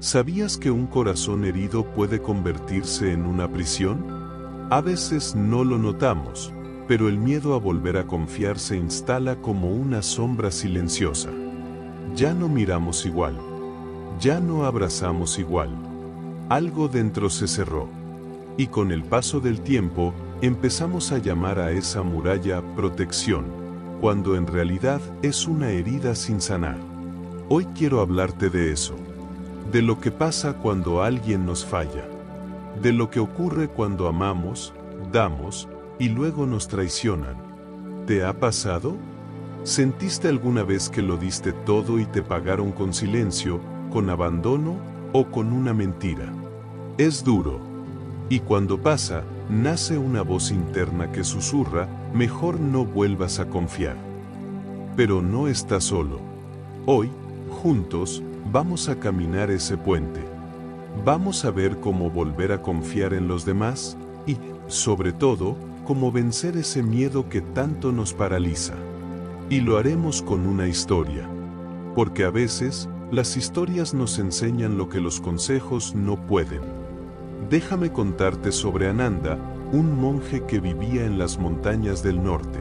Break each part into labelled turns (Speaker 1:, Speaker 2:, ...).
Speaker 1: ¿Sabías que un corazón herido puede convertirse en una prisión? A veces no lo notamos, pero el miedo a volver a confiar se instala como una sombra silenciosa. Ya no miramos igual. Ya no abrazamos igual. Algo dentro se cerró. Y con el paso del tiempo, empezamos a llamar a esa muralla protección, cuando en realidad es una herida sin sanar. Hoy quiero hablarte de eso. De lo que pasa cuando alguien nos falla. De lo que ocurre cuando amamos, damos, y luego nos traicionan. ¿Te ha pasado? ¿Sentiste alguna vez que lo diste todo y te pagaron con silencio, con abandono o con una mentira? Es duro. Y cuando pasa, nace una voz interna que susurra, mejor no vuelvas a confiar. Pero no estás solo. Hoy, juntos, vamos a caminar ese puente. Vamos a ver cómo volver a confiar en los demás y, sobre todo, cómo vencer ese miedo que tanto nos paraliza. Y lo haremos con una historia. Porque a veces, las historias nos enseñan lo que los consejos no pueden. Déjame contarte sobre Ananda, un monje que vivía en las montañas del norte.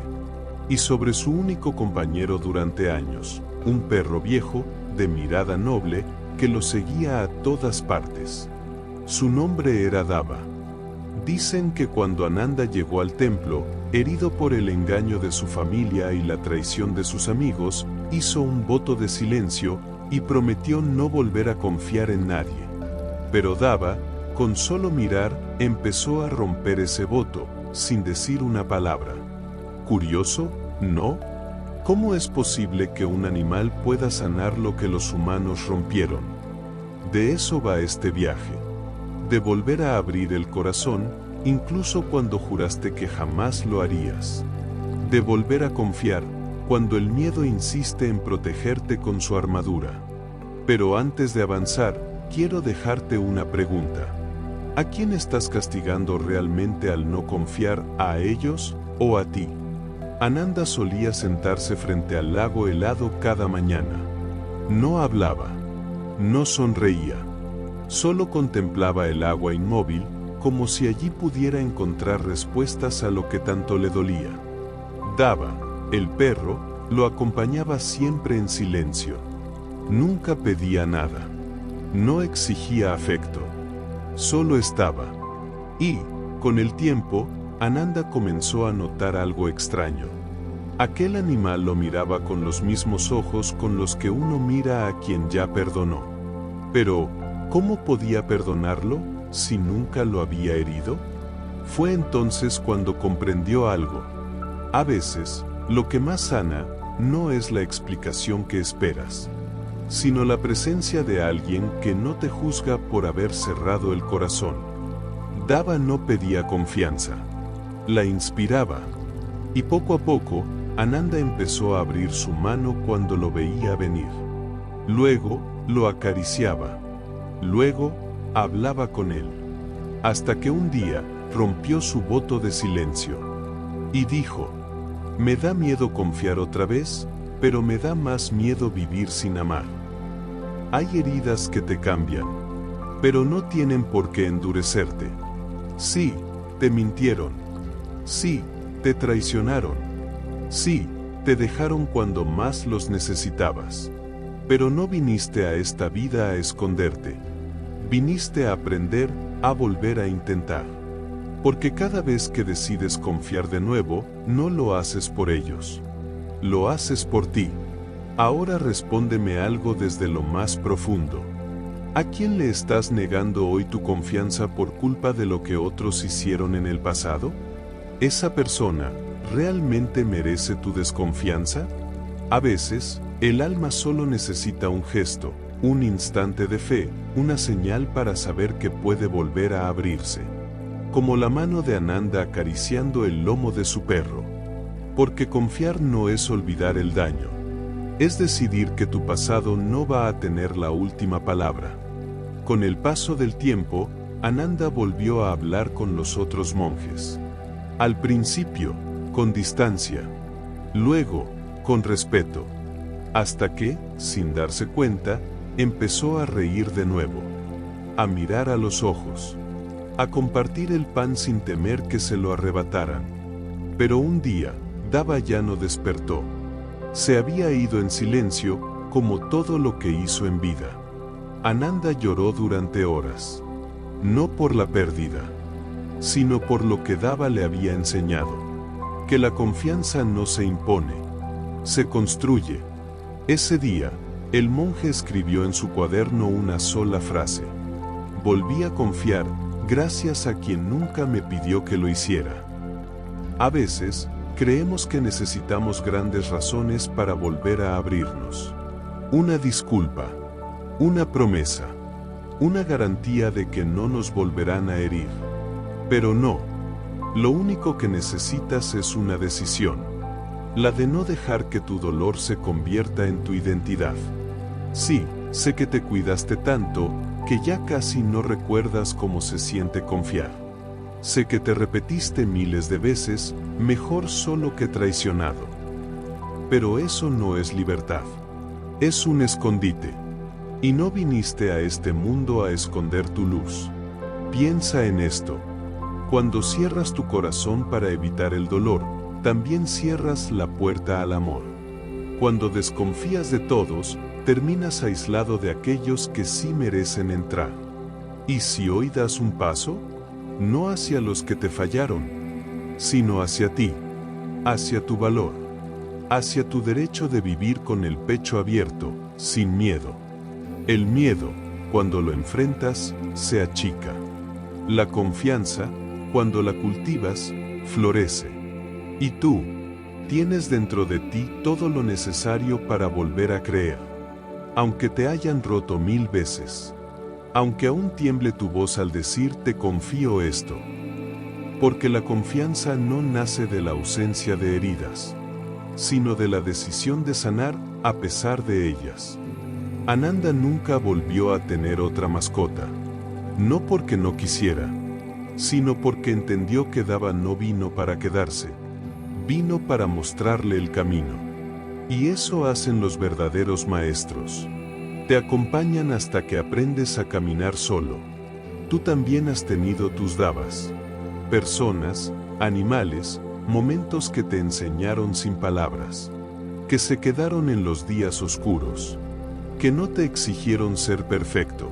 Speaker 1: Y sobre su único compañero durante años, un perro viejo, de mirada noble, que lo seguía a todas partes. Su nombre era Dava. Dicen que cuando Ananda llegó al templo, herido por el engaño de su familia y la traición de sus amigos, hizo un voto de silencio y prometió no volver a confiar en nadie. Pero Dava, con solo mirar, empezó a romper ese voto, sin decir una palabra. ¿Curioso? ¿No? ¿Cómo es posible que un animal pueda sanar lo que los humanos rompieron? De eso va este viaje. De volver a abrir el corazón, incluso cuando juraste que jamás lo harías. De volver a confiar, cuando el miedo insiste en protegerte con su armadura. Pero antes de avanzar, quiero dejarte una pregunta. ¿A quién estás castigando realmente al no confiar, a ellos o a ti? Ananda solía sentarse frente al lago helado cada mañana. No hablaba, no sonreía, solo contemplaba el agua inmóvil, como si allí pudiera encontrar respuestas a lo que tanto le dolía. Dava, el perro, lo acompañaba siempre en silencio. Nunca pedía nada. No exigía afecto. Solo estaba. Y, con el tiempo, Ananda comenzó a notar algo extraño. Aquel animal lo miraba con los mismos ojos con los que uno mira a quien ya perdonó. Pero, ¿cómo podía perdonarlo si nunca lo había herido? Fue entonces cuando comprendió algo. A veces, lo que más sana no es la explicación que esperas, sino la presencia de alguien que no te juzga por haber cerrado el corazón. Dava no pedía confianza. La inspiraba, y poco a poco, Ananda empezó a abrir su mano cuando lo veía venir. Luego, lo acariciaba. Luego, hablaba con él. Hasta que un día, rompió su voto de silencio. Y dijo, me da miedo confiar otra vez, pero me da más miedo vivir sin amar. Hay heridas que te cambian, pero no tienen por qué endurecerte. Sí, te mintieron. Sí, te traicionaron. Sí, te dejaron cuando más los necesitabas. Pero no viniste a esta vida a esconderte. Viniste a aprender, a volver a intentar. Porque cada vez que decides confiar de nuevo, no lo haces por ellos. Lo haces por ti. Ahora respóndeme algo desde lo más profundo. ¿A quién le estás negando hoy tu confianza por culpa de lo que otros hicieron en el pasado? ¿Esa persona realmente merece tu desconfianza? A veces, el alma solo necesita un gesto, un instante de fe, una señal para saber que puede volver a abrirse. Como la mano de Ananda acariciando el lomo de su perro. Porque confiar no es olvidar el daño. Es decidir que tu pasado no va a tener la última palabra. Con el paso del tiempo, Ananda volvió a hablar con los otros monjes. Al principio, con distancia. Luego, con respeto. Hasta que, sin darse cuenta, Empezó a reír de nuevo, a mirar a los ojos, a compartir el pan sin temer que se lo arrebataran. Pero un día, Dava ya no despertó. Se había ido en silencio, como todo lo que hizo en vida. Ananda lloró durante horas. No por la pérdida, sino por lo que Dava le había enseñado. Que la confianza no se impone, se construye. Ese día, el monje escribió en su cuaderno una sola frase. Volví a confiar, gracias a quien nunca me pidió que lo hiciera. A veces, creemos que necesitamos grandes razones para volver a abrirnos. Una disculpa, una promesa, una garantía de que no nos volverán a herir. Pero no, lo único que necesitas es una decisión. La de no dejar que tu dolor se convierta en tu identidad. Sí, sé que te cuidaste tanto, que ya casi no recuerdas cómo se siente confiar. Sé que te repetiste miles de veces, mejor solo que traicionado. Pero eso no es libertad. Es un escondite. Y no viniste a este mundo a esconder tu luz. Piensa en esto. Cuando cierras tu corazón para evitar el dolor, también cierras la puerta al amor. Cuando desconfías de todos, terminas aislado de aquellos que sí merecen entrar. ¿Y si hoy das un paso? No hacia los que te fallaron, sino hacia ti, hacia tu valor, hacia tu derecho de vivir con el pecho abierto, sin miedo. El miedo, cuando lo enfrentas, se achica. La confianza, cuando la cultivas, florece. Y tú, tienes dentro de ti todo lo necesario para volver a creer. Aunque te hayan roto 1000 veces. Aunque aún tiemble tu voz al decir te confío esto. Porque la confianza no nace de la ausencia de heridas, sino de la decisión de sanar a pesar de ellas. Ananda nunca volvió a tener otra mascota. No porque no quisiera, sino porque entendió que Dava no vino para quedarse. Vino para mostrarle el camino. Y eso hacen los verdaderos maestros. Te acompañan hasta que aprendes a caminar solo. Tú también has tenido tus Davas. Personas, animales, momentos que te enseñaron sin palabras. Que se quedaron en los días oscuros. Que no te exigieron ser perfecto.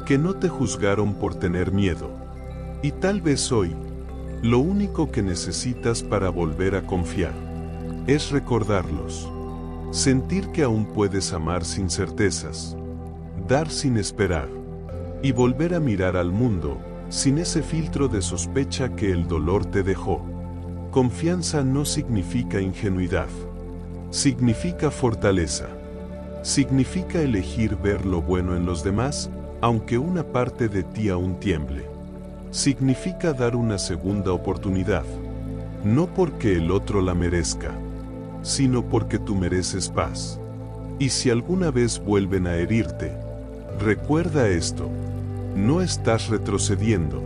Speaker 1: Que no te juzgaron por tener miedo. Y tal vez hoy, lo único que necesitas para volver a confiar es recordarlos. Sentir que aún puedes amar sin certezas, dar sin esperar, y volver a mirar al mundo, sin ese filtro de sospecha que el dolor te dejó. Confianza no significa ingenuidad, significa fortaleza, significa elegir ver lo bueno en los demás, aunque una parte de ti aún tiemble. Significa dar una segunda oportunidad, no porque el otro la merezca, sino porque tú mereces paz. Y si alguna vez vuelven a herirte, recuerda esto: no estás retrocediendo,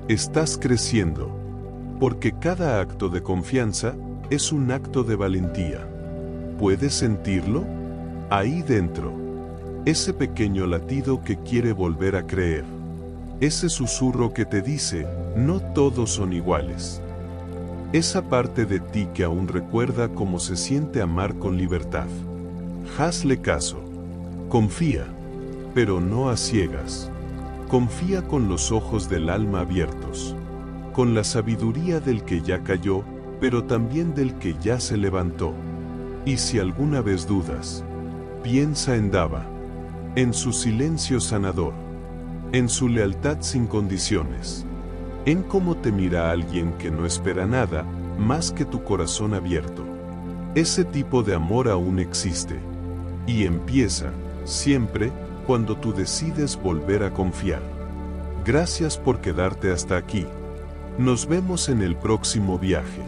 Speaker 1: estás creciendo, porque cada acto de confianza es un acto de valentía. ¿Puedes sentirlo? Ahí dentro, ese pequeño latido que quiere volver a creer, ese susurro que te dice, no todos son iguales. Esa parte de ti que aún recuerda cómo se siente amar con libertad. Hazle caso. Confía, pero no a ciegas. Confía con los ojos del alma abiertos. Con la sabiduría del que ya cayó, pero también del que ya se levantó. Y si alguna vez dudas, piensa en Dava, en su silencio sanador, en su lealtad sin condiciones. En cómo te mira alguien que no espera nada, más que tu corazón abierto. Ese tipo de amor aún existe. Y empieza, siempre, cuando tú decides volver a confiar. Gracias por quedarte hasta aquí. Nos vemos en el próximo viaje.